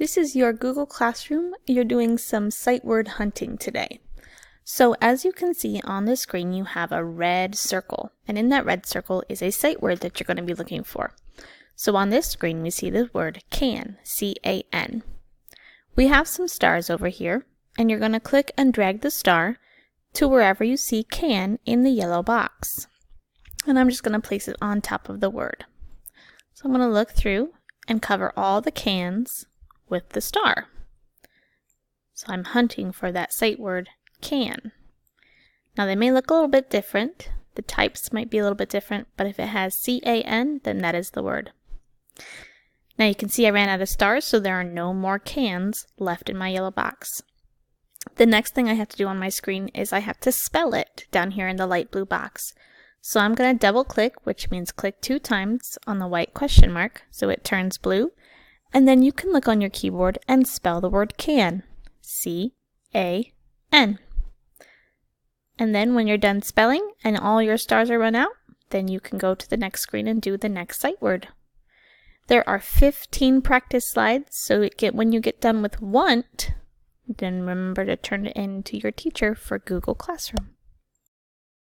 This is your Google Classroom. You're doing some sight word hunting today. So as you can see on the screen, you have a red circle, and in that red circle is a sight word that you're going to be looking for. So on this screen, we see the word can, C-A-N. We have some stars over here, and you're going to click and drag the star to wherever you see can in the yellow box. And I'm just going to place it on top of the word. So I'm going to look through and cover all the cans with the star. So I'm hunting for that sight word can. Now they may look a little bit different. The types might be a little bit different, but if it has C-A-N, then that is the word. Now you can see I ran out of stars, so there are no more cans left in my yellow box. The next thing I have to do on my screen is I have to spell it down here in the light blue box. So I'm going to double click, which means click 2 times on the white question mark so it turns blue. And then you can look on your keyboard and spell the word can. C-A-N. And then when you're done spelling and all your stars are run out, then you can go to the next screen and do the next sight word. There are 15 practice slides, so when you get done with one, then remember to turn it in to your teacher for Google Classroom.